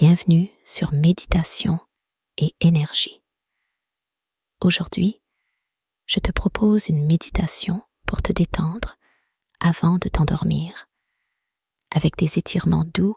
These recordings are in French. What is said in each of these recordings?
Bienvenue sur Méditation et énergie. Aujourd'hui, je te propose une méditation pour te détendre avant de t'endormir, avec des étirements doux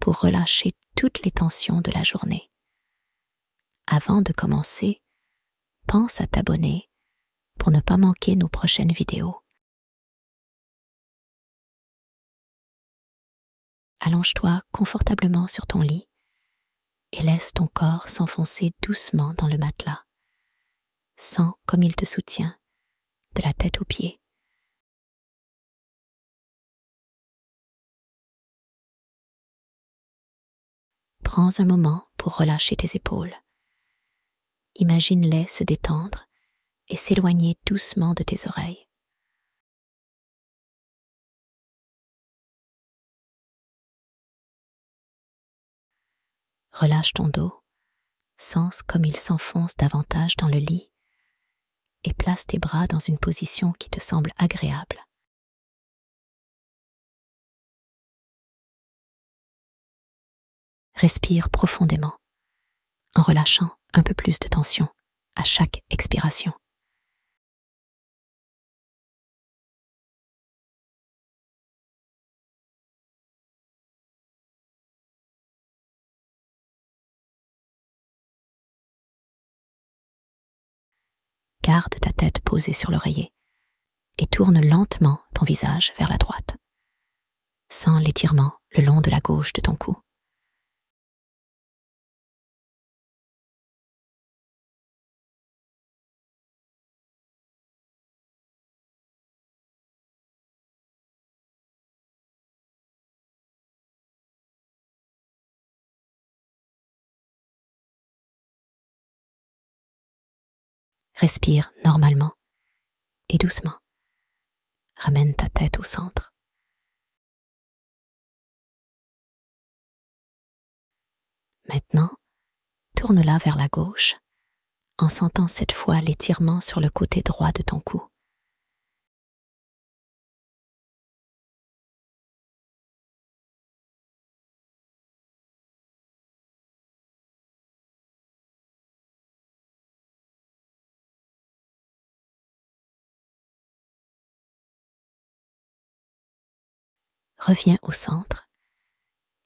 pour relâcher toutes les tensions de la journée. Avant de commencer, pense à t'abonner pour ne pas manquer nos prochaines vidéos. Allonge-toi confortablement sur ton lit et laisse ton corps s'enfoncer doucement dans le matelas. Sens comme il te soutient, de la tête aux pieds. Prends un moment pour relâcher tes épaules. Imagine-les se détendre et s'éloigner doucement de tes oreilles. Relâche ton dos, sens comme il s'enfonce davantage dans le lit et place tes bras dans une position qui te semble agréable. Respire profondément en relâchant un peu plus de tension à chaque expiration. Garde ta tête posée sur l'oreiller et tourne lentement ton visage vers la droite. Sens l'étirement le long de la gauche de ton cou. Respire normalement et doucement. Ramène ta tête au centre. Maintenant, tourne-la vers la gauche en sentant cette fois l'étirement sur le côté droit de ton cou. Reviens au centre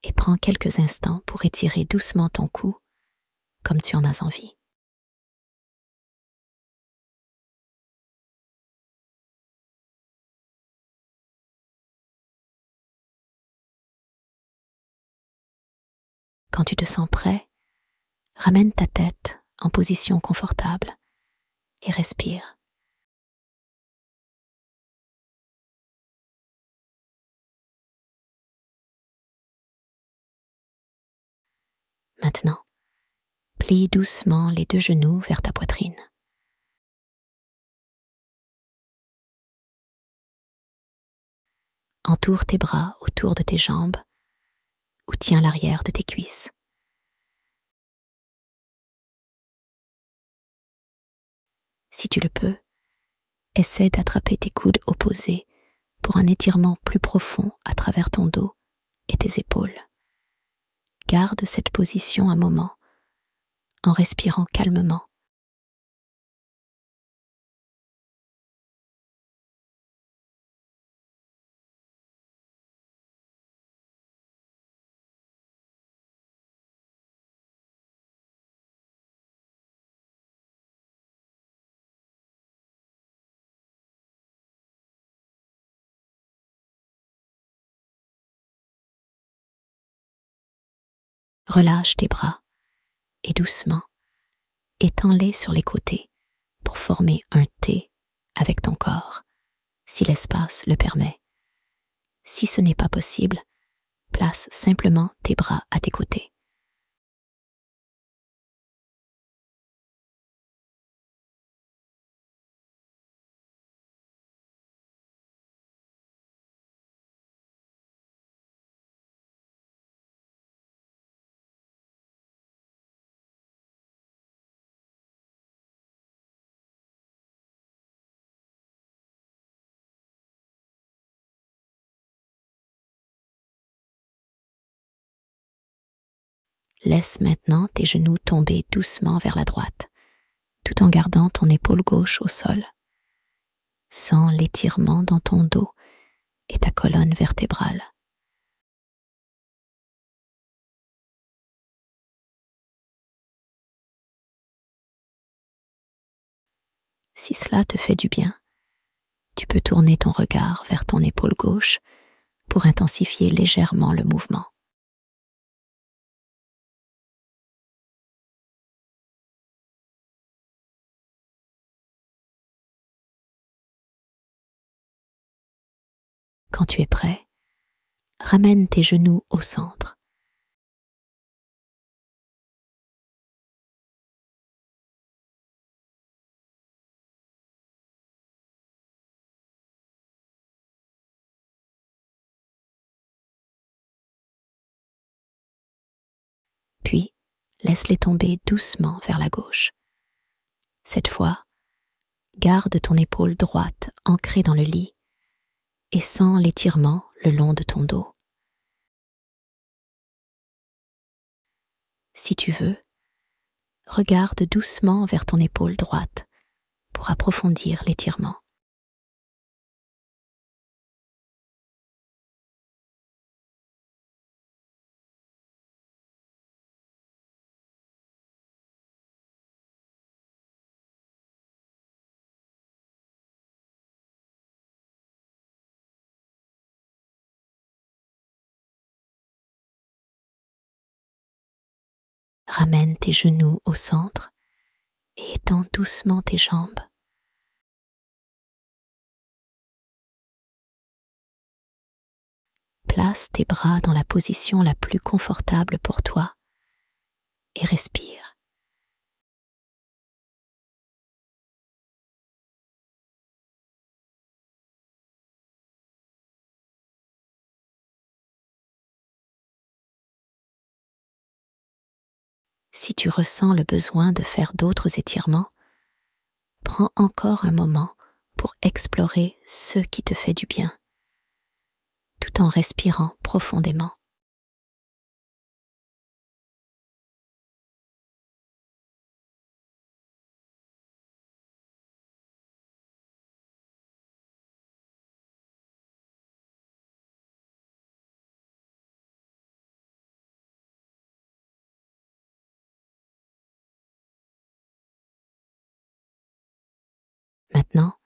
et prends quelques instants pour étirer doucement ton cou comme tu en as envie. Quand tu te sens prêt, ramène ta tête en position confortable et respire. Maintenant, plie doucement les deux genoux vers ta poitrine. Entoure tes bras autour de tes jambes ou tiens l'arrière de tes cuisses. Si tu le peux, essaie d'attraper tes coudes opposés pour un étirement plus profond à travers ton dos et tes épaules. Garde cette position un moment en respirant calmement. Relâche tes bras et doucement, étends-les sur les côtés pour former un T avec ton corps, si l'espace le permet. Si ce n'est pas possible, place simplement tes bras à tes côtés. Laisse maintenant tes genoux tomber doucement vers la droite, tout en gardant ton épaule gauche au sol. Sens l'étirement dans ton dos et ta colonne vertébrale. Si cela te fait du bien, tu peux tourner ton regard vers ton épaule gauche pour intensifier légèrement le mouvement. Quand tu es prêt, ramène tes genoux au centre. Puis, laisse-les tomber doucement vers la gauche. Cette fois, garde ton épaule droite ancrée dans le lit et sens l'étirement le long de ton dos. Si tu veux, regarde doucement vers ton épaule droite pour approfondir l'étirement. Ramène tes genoux au centre et étends doucement tes jambes. Place tes bras dans la position la plus confortable pour toi et respire. Si tu ressens le besoin de faire d'autres étirements, prends encore un moment pour explorer ce qui te fait du bien, tout en respirant profondément. Maintenant,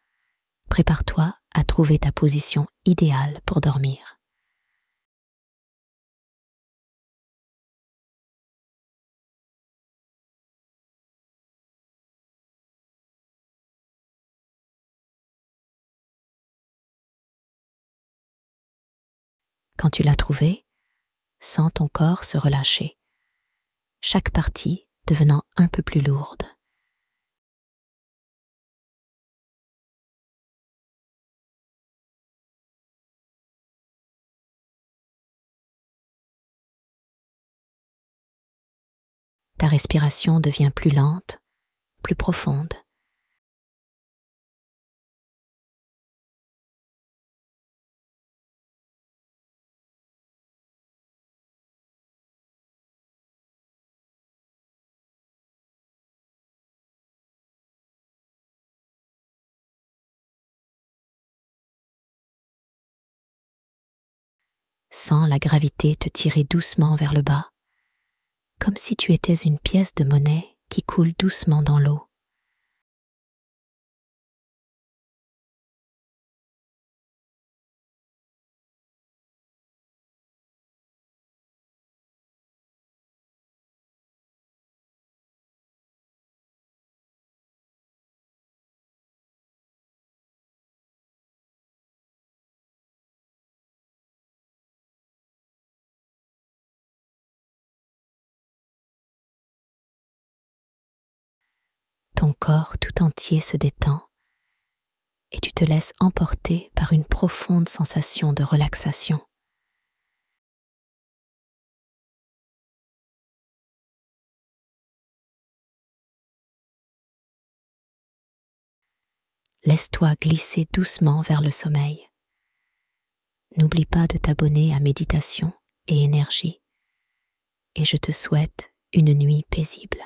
prépare-toi à trouver ta position idéale pour dormir. Quand tu l'as trouvé, sens ton corps se relâcher, chaque partie devenant un peu plus lourde. Ta respiration devient plus lente, plus profonde. Sens la gravité te tirer doucement vers le bas, comme si tu étais une pièce de monnaie qui coule doucement dans l'eau. Ton corps tout entier se détend et tu te laisses emporter par une profonde sensation de relaxation. Laisse-toi glisser doucement vers le sommeil. N'oublie pas de t'abonner à Méditation et Énergie et je te souhaite une nuit paisible.